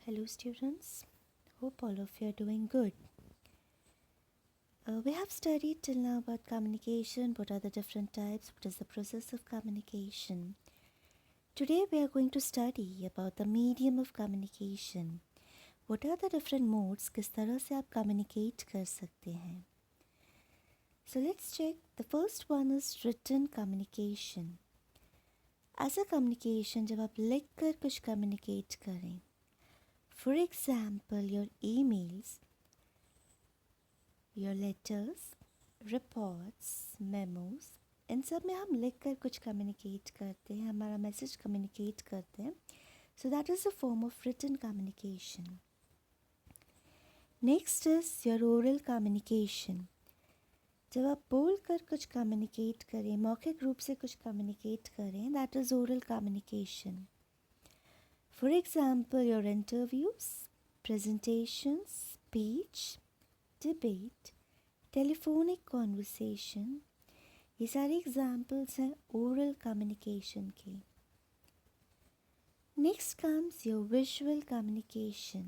Hello, students. Hope all of you are doing good. We have studied till now about communication, what are the different types, what is the process of communication. Today, we are going to study about the medium of communication. What are the different modes, किस तरह से आप communicate कर सकते हैं. So, let's check. The first one is written communication. ऐसा communication जब आप लिख कर कुछ communicate करें. For example, your emails, your letters, reports, memos, इन सब में हम लिख कर कुछ कम्युनिकेट करते हैं, हमारा मैसेज कम्युनिकेट करते हैं. So that is a form of written communication. Next is your oral communication. जब आप बोल कर कुछ कम्युनिकेट करें, मौखिक रूप से कुछ कम्युनिकेट करें, that is oral communication. For example your interviews, presentations, speech, debate, telephonic conversation, ये सारे एग्जाम्पल्स हैं ओरल कम्युनिकेशन के. Next comes your visual communication.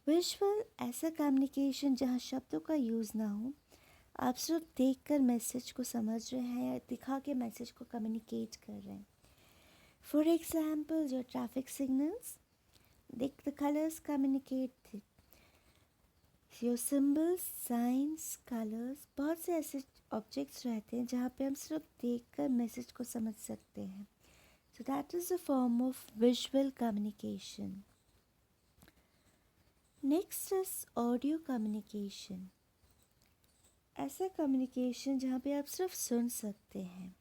Visual ऐसा कम्युनिकेशन जहाँ शब्दों का यूज़ ना हो, आप सिर्फ देखकर मैसेज को समझ रहे हैं या दिखा के मैसेज को कम्युनिकेट कर रहे हैं. For example your traffic signals, the colours communicate. Your symbols, science, colours, बहुत से ऐसे ऑब्जेक्ट्स रहते हैं जहाँ पे हम सिर्फ देखकर मैसेज को समझ सकते हैं. So that is a form of visual communication. Next is audio communication. ऐसा कम्युनिकेशन जहाँ पे आप सिर्फ सुन सकते हैं.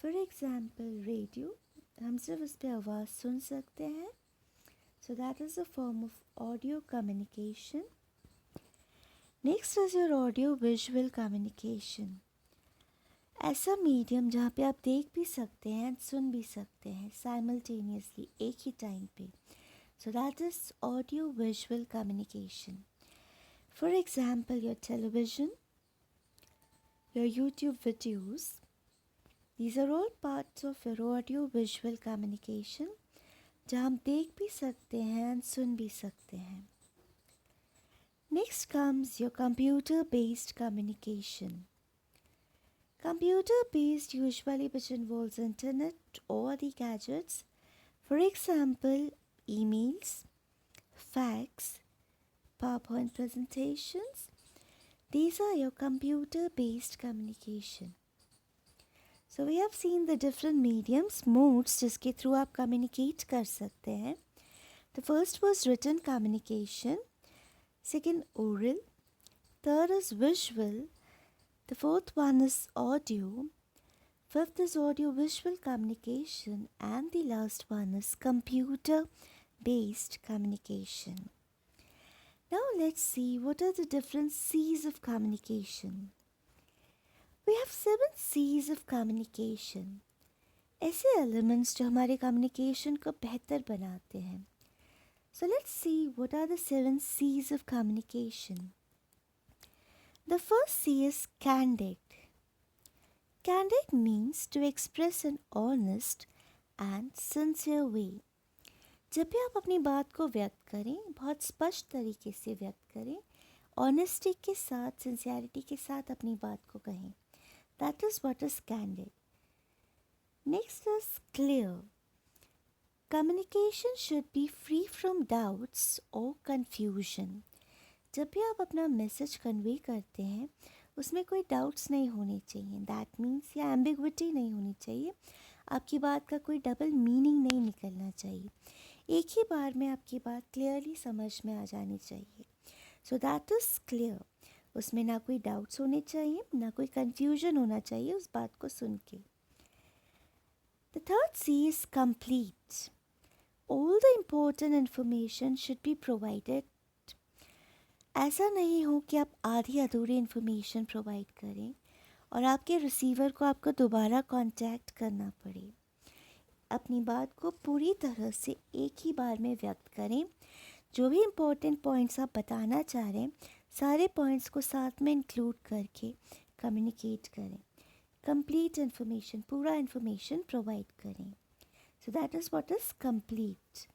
फॉर एग्जाम्पल रेडियो, हम सिर्फ उस पर आवाज़ सुन सकते हैं. So that is a form of audio communication. Next is your audio visual communication. ऐसा मीडियम जहाँ पे आप देख भी सकते हैं, सुन भी सकते हैं साइमल्टेनियसली, एक ही टाइम पे. So that is audio visual communication. For example your television, your YouTube videos, these are all parts of your audio visual communication जहाँ हम देख भी सकते हैं, सुन भी सकते हैं. Next comes your computer-based communication. Computer-based usually which involves internet or the gadgets. For example, emails, fax, PowerPoint presentations. These are your computer-based communication. So we have seen the different mediums, modes जिसके through आप communicate कर सकते हैं. The first was written communication. Second, oral. Third is visual. The fourth one is audio. Fifth is audio-visual communication. And the last one is computer-based communication. Now let's see what are the different C's of communication. We have 7 C's of communication. ऐसे elements जो हमारे communication को बेहतर बनाते हैं. So let's see what are the 7 C's of communication. The first C is candid. Candid means to express an honest and sincere way. जब भी आप अपनी बात को व्यक्त करें, बहुत स्पष्ट तरीके से व्यक्त करें, ऑनेस्टी के साथ, सिंसियरिटी के साथ अपनी बात को कहें. That is what is candid. Next is clear. Communication should be free from doubts or confusion. जब भी आप अपना मैसेज कन्वे करते हैं, उसमें कोई डाउट्स नहीं होने चाहिए. दैट मीन्स या एम्बिग्विटी नहीं होनी चाहिए. आपकी बात का कोई डबल मीनिंग नहीं निकलना चाहिए. एक ही बार में आपकी बात क्लियरली समझ में आ जानी चाहिए. सो दैट इज़ क्लियर. उसमें ना कोई डाउट्स होने चाहिए, ना कोई कन्फ्यूजन होना चाहिए उस बात को सुन के. The third C is complete. All the important information should be provided. ऐसा नहीं हो कि आप आधी अधूरी इन्फॉर्मेशन प्रोवाइड करें और आपके रिसीवर को आपको दोबारा कांटेक्ट करना पड़े. अपनी बात को पूरी तरह से एक ही बार में व्यक्त करें. जो भी इम्पोर्टेंट पॉइंट्स आप बताना चाह रहे हैं, सारे पॉइंट्स को साथ में इंक्लूड करके कम्युनिकेट करें. कंप्लीट इन्फॉर्मेशन, पूरा इन्फॉर्मेशन प्रोवाइड करें. So that is what is complete.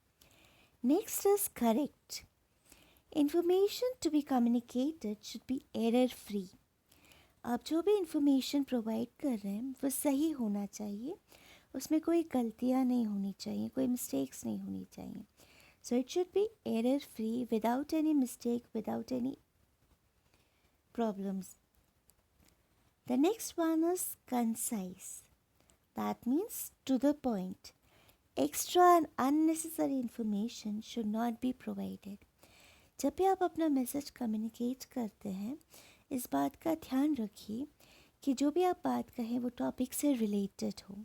Next is correct. Information to be communicated should be error free. आप जो भी इंफॉर्मेशन प्रोवाइड कर रहे हैं वो सही होना चाहिए, उसमें कोई गलतियाँ नहीं होनी चाहिए, कोई मिस्टेक्स नहीं होनी चाहिए. So it should be error free, without any mistake, without any problems. The next one is concise. That means to the point. Extra and unnecessary information should not be provided. जब भी आप अपना message communicate करते हैं, इस बात का ध्यान रखिए कि जो भी आप बात कहें वो टॉपिक से रिलेटेड हो.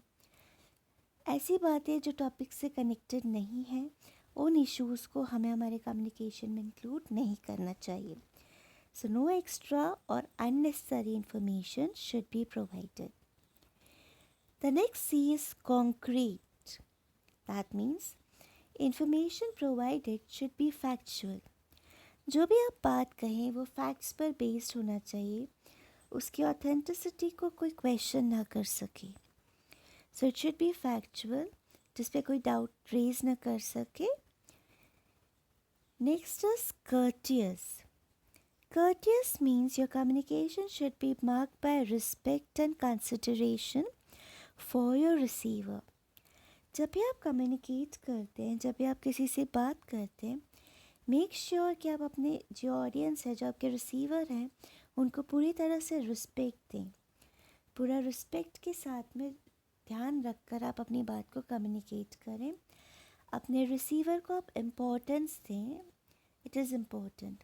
ऐसी बातें जो टॉपिक से कनेक्टेड नहीं हैं, उन इश्यूज़ को हमें हमारे कम्युनिकेशन में इंक्लूड नहीं करना चाहिए. सो नो एक्स्ट्रा और unnecessary information should be provided. The next C is concrete. That means information provided should be factual. जो भी आप बात कहें वो फैक्ट्स पर बेस्ड होना चाहिए, उसकी ऑथेंटिसिटी को कोई क्वेश्चन ना कर सके. So it should be factual, जिस पे कोई डाउट रेज ना कर सके. Next is courteous. Courteous means your communication should be marked by respect and consideration for your receiver. जब भी आप कम्युनिकेट करते हैं, जब भी आप किसी से बात करते हैं, मेक श्योर कि आप अपने जो ऑडियंस है, जो आपके रिसीवर हैं, उनको पूरी तरह से रिस्पेक्ट दें. पूरा रिस्पेक्ट के साथ में ध्यान रखकर आप अपनी बात को कम्युनिकेट करें. अपने रिसीवर को आप इम्पोर्टेंस दें. It is important.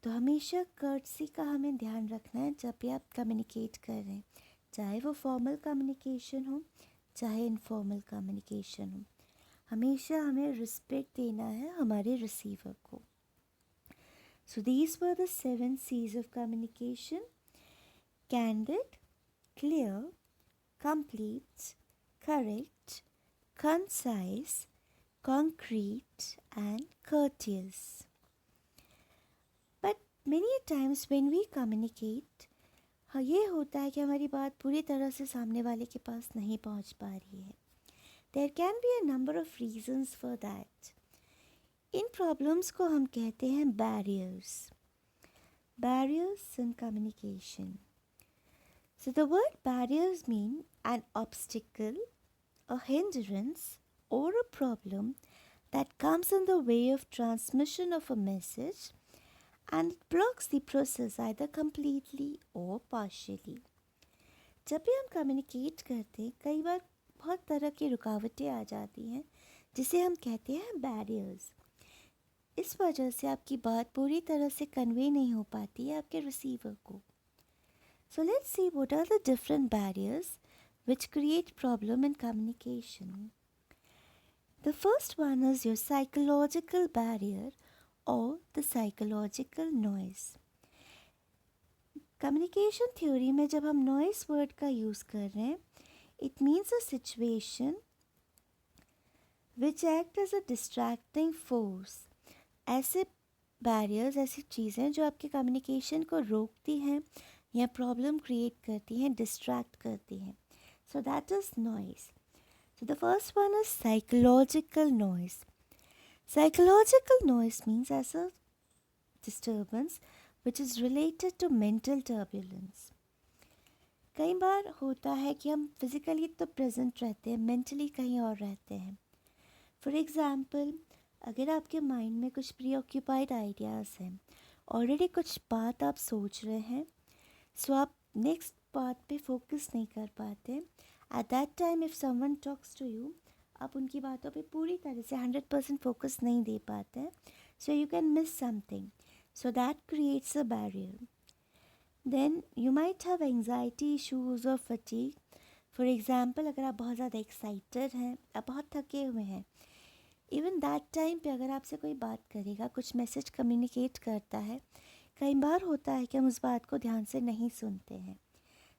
तो हमेशा कर्टसी का हमें ध्यान रखना है जब भी आप कम्युनिकेट कर रहे हैं, चाहे वो फॉर्मल कम्युनिकेशन हो, चाहे इनफॉर्मल कम्युनिकेशन हो. हमेशा हमें रिस्पेक्ट देना है हमारे रिसीवर को. So these were the 7 C's of communication: candid, clear, complete, correct, concise, concrete and courteous. But many times when we communicate, हाँ, ये होता है कि हमारी बात पूरी तरह से सामने वाले के पास नहीं पहुंच पा रही है. There can be a number of reasons for that. In problems को हम कहते हैं barriers. Barriers in communication. So the word barriers mean an obstacle, a hindrance, or a problem that comes in the way of transmission of a message and it blocks the process either completely or partially. जब भी हम communicate करते हैं, कई बार बहुत तरह की रुकावटें आ जाती हैं जिसे हम कहते हैं बैरियर्स. इस वजह से आपकी बात पूरी तरह से कन्वे नहीं हो पाती है आपके रिसीवर को. So let's see what are the different barriers which create problem in communication. The first one is your psychological barrier or the psychological noise. Communication theory में जब हम noise word का use कर रहे हैं, it means a situation which act as a distracting force. ऐसे barriers, ऐसी चीज़ें जो आपके communication को रोकती हैं या प्रॉब्लम क्रिएट करती हैं, डिस्ट्रैक्ट करती हैं. So that is noise. So the first one is psychological noise. Psychological noise means as a disturbance which is related to mental turbulence. कई बार होता है कि हम फिज़िकली तो प्रेजेंट रहते हैं, मेंटली कहीं और रहते हैं. फॉर एग्ज़ाम्पल, अगर आपके माइंड में कुछ प्रीऑक्यूपाइड आइडियाज़ हैं, ऑलरेडी कुछ बात आप सोच रहे हैं, सो आप नेक्स्ट बात पे फोकस नहीं कर पाते. At that time if someone talks to you, आप उनकी बातों पे पूरी तरह से 100% फोकस नहीं दे पाते हैं. So you can miss something. So that creates a barrier. Then you might have anxiety issues और फटीग. फॉर एग्ज़ाम्पल, अगर आप बहुत ज़्यादा एक्साइटेड हैं, आप बहुत थके हुए हैं, इवन दैट टाइम पे अगर आपसे कोई बात करेगा, कुछ मैसेज कम्युनिकेट करता है, कई बार होता है कि हम उस बात को ध्यान से नहीं सुनते हैं.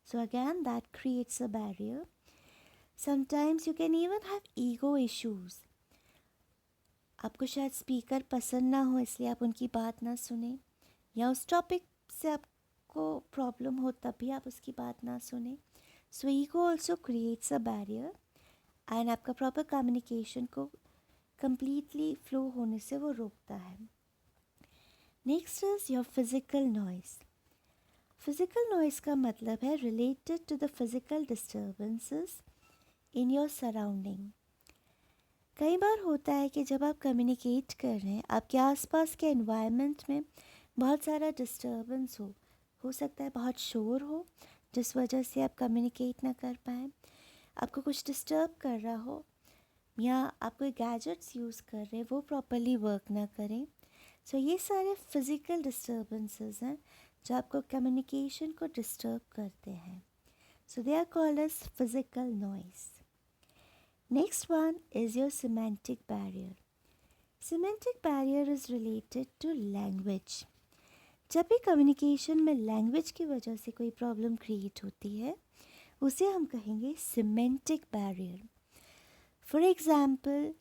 सो again that creates a barrier. Sometimes you can even have ego issues. आपको शायद स्पीकर पसंद ना हो, इसलिए आप उनकी बात ना सुने, या उस टॉपिक से आपको प्रॉब्लम हो तब भी आप उसकी बात ना सुने. So ego also creates a barrier and आपका प्रॉपर कम्युनिकेशन को completely फ्लो होने से वो रोकता है. Next is your physical noise. Physical noise का मतलब है related to the physical disturbances in your surrounding. कई बार होता है कि जब आप कम्युनिकेट कर रहे हैं, आपके आसपास के एनवायरनमेंट में बहुत सारा डिस्टर्बेंस हो सकता है बहुत शोर हो जिस वजह से आप कम्युनिकेट ना कर पाएँ, आपको कुछ डिस्टर्ब कर रहा हो, या आप कोई गैजेट्स यूज़ कर रहे हैं वो प्रॉपरली वर्क ना करें. सो ये सारे फिज़िकल डिस्टर्बेंसेस हैं जो आपको कम्युनिकेशन को डिस्टर्ब करते हैं. So they are called as physical noise. Next one is your semantic barrier. Semantic barrier is related to language. जब भी कम्युनिकेशन में लैंग्वेज की वजह से कोई प्रॉब्लम क्रिएट होती है उसे हम कहेंगे semantic barrier. For example,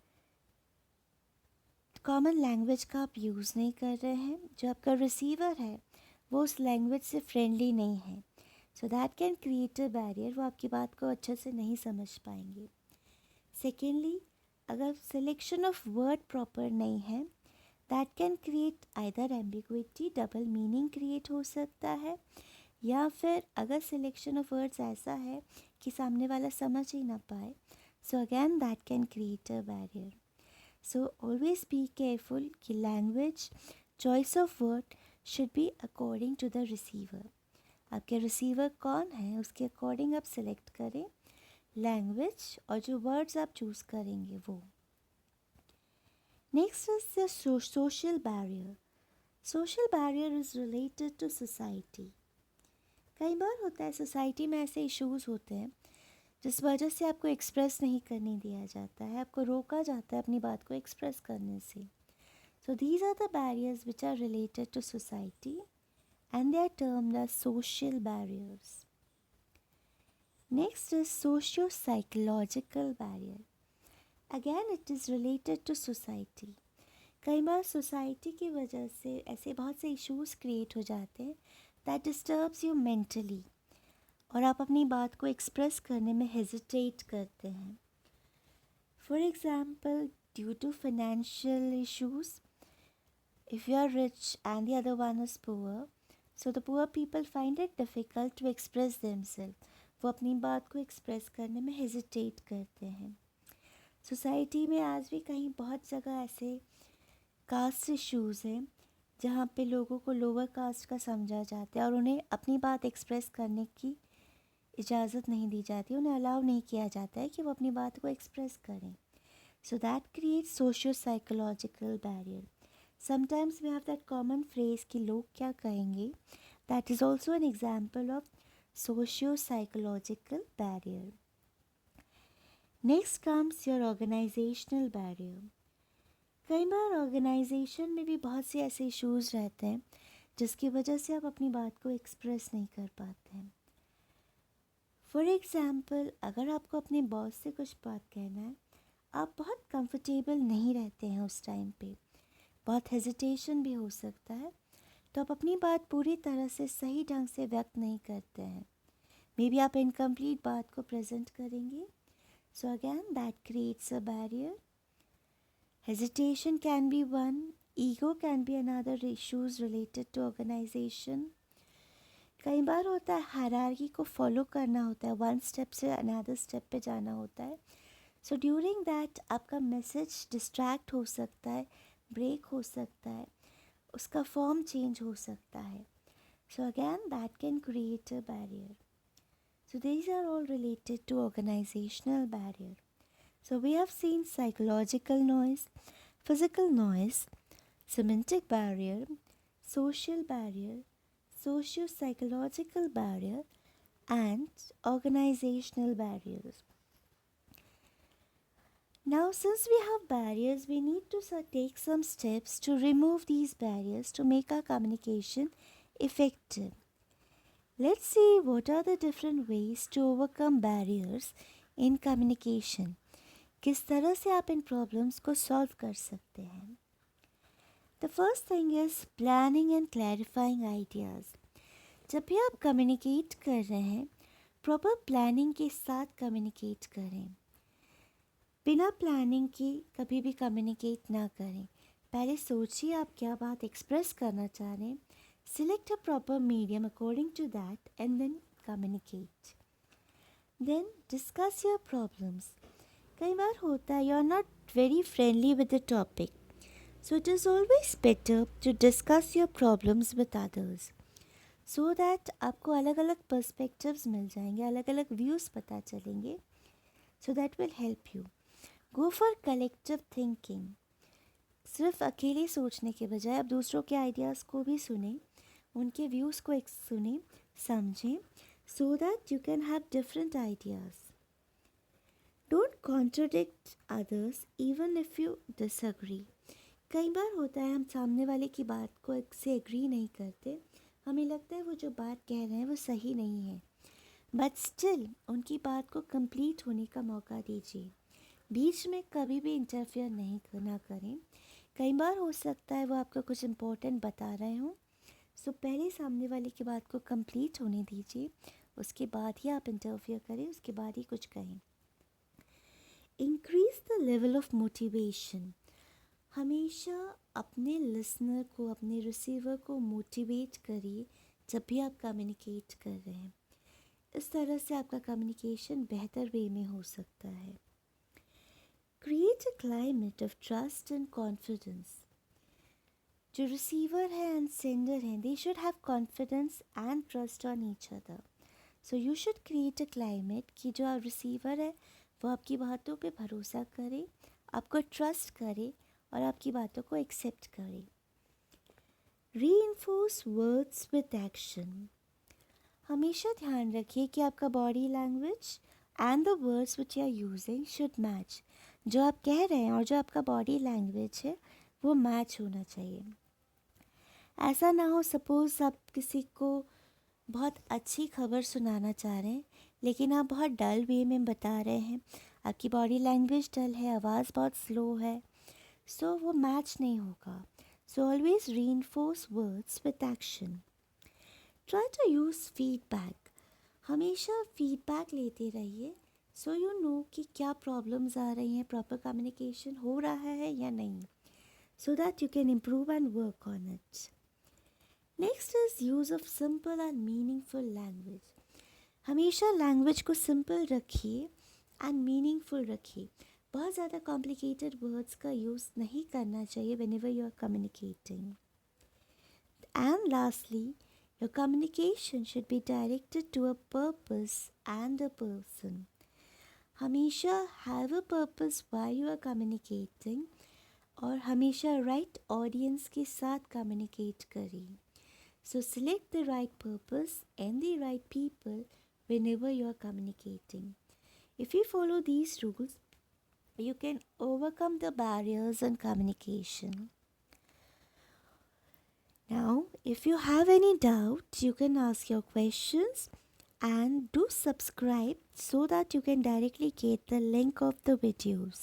common language का आप यूज़ नहीं कर रहे हैं, जो आपका रिसीवर है वो उस लैंग्वेज से फ्रेंडली नहीं है, so that can create a barrier. वो आपकी बात को अच्छे से नहीं समझ पाएंगे. सेकेंडली, अगर सिलेक्शन ऑफ वर्ड प्रॉपर नहीं है, that can create either ambiguity, double meaning create हो सकता है, या फिर अगर सिलेक्शन ऑफ वर्ड्स ऐसा है कि सामने वाला समझ ही ना पाए, so again that can create a barrier. So always be careful कि language, choice of word should be according to the receiver. आपके रिसीवर कौन है उसके अकॉर्डिंग आप सिलेक्ट करें लैंग्वेज और जो वर्ड्स आप चूज़ करेंगे वो. Next is the social barrier. Social barrier is related to society. कई बार होता है सोसाइटी में ऐसे इश्यूज़ होते हैं जिस वजह से आपको एक्सप्रेस नहीं करने दिया जाता है, आपको रोका जाता है अपनी बात को एक्सप्रेस करने से. So these are the barriers which are related to society and they are termed as social barriers. Next is socio psychological barrier. Again it is related to society. कई बार सोसाइटी की वजह से ऐसे बहुत से इश्यूज़ क्रिएट हो जाते हैं दैट डिस्टर्ब्स यू मेंटली, और आप अपनी बात को एक्सप्रेस करने में हेजिटेट करते हैं. For example, due to financial issues, if you are rich and the other one is poor, so the poor people find it difficult to express themselves. वो अपनी बात को एक्सप्रेस करने में हेजिटेट करते हैं. सोसाइटी में आज भी कहीं बहुत जगह ऐसे कास्ट इश्यूज़ हैं जहाँ पे लोगों को लोअर कास्ट का समझा जाता है और उन्हें अपनी बात एक्सप्रेस करने की इजाज़त नहीं दी जाती, उन्हें अलाउ नहीं किया जाता है कि वो अपनी बात को एक्सप्रेस करें. So that creates socio psychological barrier. Sometimes we have that common phrase कि लोग क्या कहेंगे, that is also an example of socio psychological barrier. Next comes your organisational barrier. कई बार ऑर्गेनाइजेशन में भी बहुत से ऐसे इश्यूज़ रहते हैं जिसकी वजह से आप अपनी बात को एक्सप्रेस नहीं कर पाते हैं. फॉर एग्ज़ाम्पल, अगर आपको अपने बॉस से कुछ बात कहना है, आप बहुत कंफर्टेबल नहीं रहते हैं उस टाइम पे, बहुत हेजिटेशन भी हो सकता है, तो आप अपनी बात पूरी तरह से सही ढंग से व्यक्त नहीं करते हैं. मे बी आप इनकम्प्लीट बात को प्रेजेंट करेंगे. सो again that creates a barrier. Hesitation can be one, ego can be another issues related to organization. कई बार होता है हायरार्की को फॉलो करना होता है, वन स्टेप से अनदर स्टेप पे जाना होता है. सो ड्यूरिंग दैट आपका मैसेज डिस्ट्रैक्ट हो सकता है, ब्रेक हो सकता है, उसका फॉर्म चेंज हो सकता है. So again that can create a barrier. So these are all related to organisational barrier. So we have seen psychological noise, physical noise, semantic barrier, social barrier, socio-psychological barrier, and organizational barriers. Now, since we have barriers, we need to take some steps to remove these barriers to make our communication effective. Let's see what are the different ways to overcome barriers in communication. किस तरह से आप इन problems को solve कर सकते हैं. The first thing is planning and clarifying ideas. जब भी आप कम्युनिकेट कर रहे हैं, प्रॉपर प्लानिंग के साथ कम्युनिकेट करें. बिना प्लानिंग के कभी भी कम्युनिकेट ना करें. पहले सोचिए आप क्या बात एक्सप्रेस करना चाह रहे हैं. Select a proper medium according to that and then communicate. Then discuss your problems. कई बार होता है you are not very friendly with the topic, so it is always better to discuss your problems with others, so that आपको अलग अलग perspectives मिल जाएंगे, अलग अलग व्यूज़ पता चलेंगे. So that will help you. Go for collective thinking. सिर्फ अकेले सोचने के बजाय आप दूसरों के आइडियाज़ को भी सुने, उनके व्यूज़ को एक सुने, समझें, so that you can have different ideas. Don't contradict others even if you disagree. कई बार होता है हम सामने वाले की बात को से एग्री नहीं करते, हमें लगता है वो जो बात कह रहे हैं वो सही नहीं है, बट स्टिल उनकी बात को कंप्लीट होने का मौका दीजिए. बीच में कभी भी इंटरफेयर नहीं करना करें. कई बार हो सकता है वो आपको कुछ इम्पोर्टेंट बता रहे हों, सो पहले सामने वाले की बात को कंप्लीट होने दीजिए, उसके बाद ही आप इंटरफेयर करें, उसके बाद ही कुछ कहें. Increase the level of motivation. हमेशा अपने लिसनर को, अपने रिसीवर को मोटिवेट करिए जब भी आप कम्युनिकेट कर रहे हैं. इस तरह से आपका कम्युनिकेशन बेहतर वे में हो सकता है. Create a climate of trust and confidence. जो रिसीवर है एंड सेंडर हैं, they should have confidence and trust on each other. So you should create a climate कि जो रिसीवर है वो आपकी बातों पे भरोसा करे, आपको ट्रस्ट करे और आपकी बातों को एक्सेप्ट करे. Reinforce words with action. हमेशा ध्यान रखिए कि आपका body language and the words which you are using should match. जो आप कह रहे हैं और जो आपका बॉडी लैंग्वेज है वो मैच होना चाहिए. ऐसा ना हो सपोज़ आप किसी को बहुत अच्छी खबर सुनाना चाह रहे हैं लेकिन आप बहुत डल वे में बता रहे हैं, आपकी बॉडी लैंग्वेज डल है, आवाज़ बहुत स्लो है, सो वो मैच नहीं होगा. So always reinforce words with action. Try to use feedback. हमेशा फीडबैक लेते रहिए, सो यू नो कि क्या प्रॉब्लम्स आ रही हैं, प्रॉपर कम्युनिकेशन हो रहा है या नहीं, so that you can improve and work on it. Next is use of simple and meaningful language. हमेशा लैंग्वेज को सिंपल रखिए एंड मीनिंगफुल रखिए. बहुत ज़्यादा कॉम्प्लिकेटेड वर्ड्स का यूज़ नहीं करना चाहिए whenever you are communicating. And lastly, your communication should be directed to a purpose and a person. हमेशा have a purpose why you are communicating और हमेशा right audience के साथ communicate करिए. So select the right purpose and the right people whenever you are communicating. If you follow these rules, you can overcome the barriers in communication. Now, if you have any doubt, you can ask your questions and do subscribe so that you can directly get the link of the videos.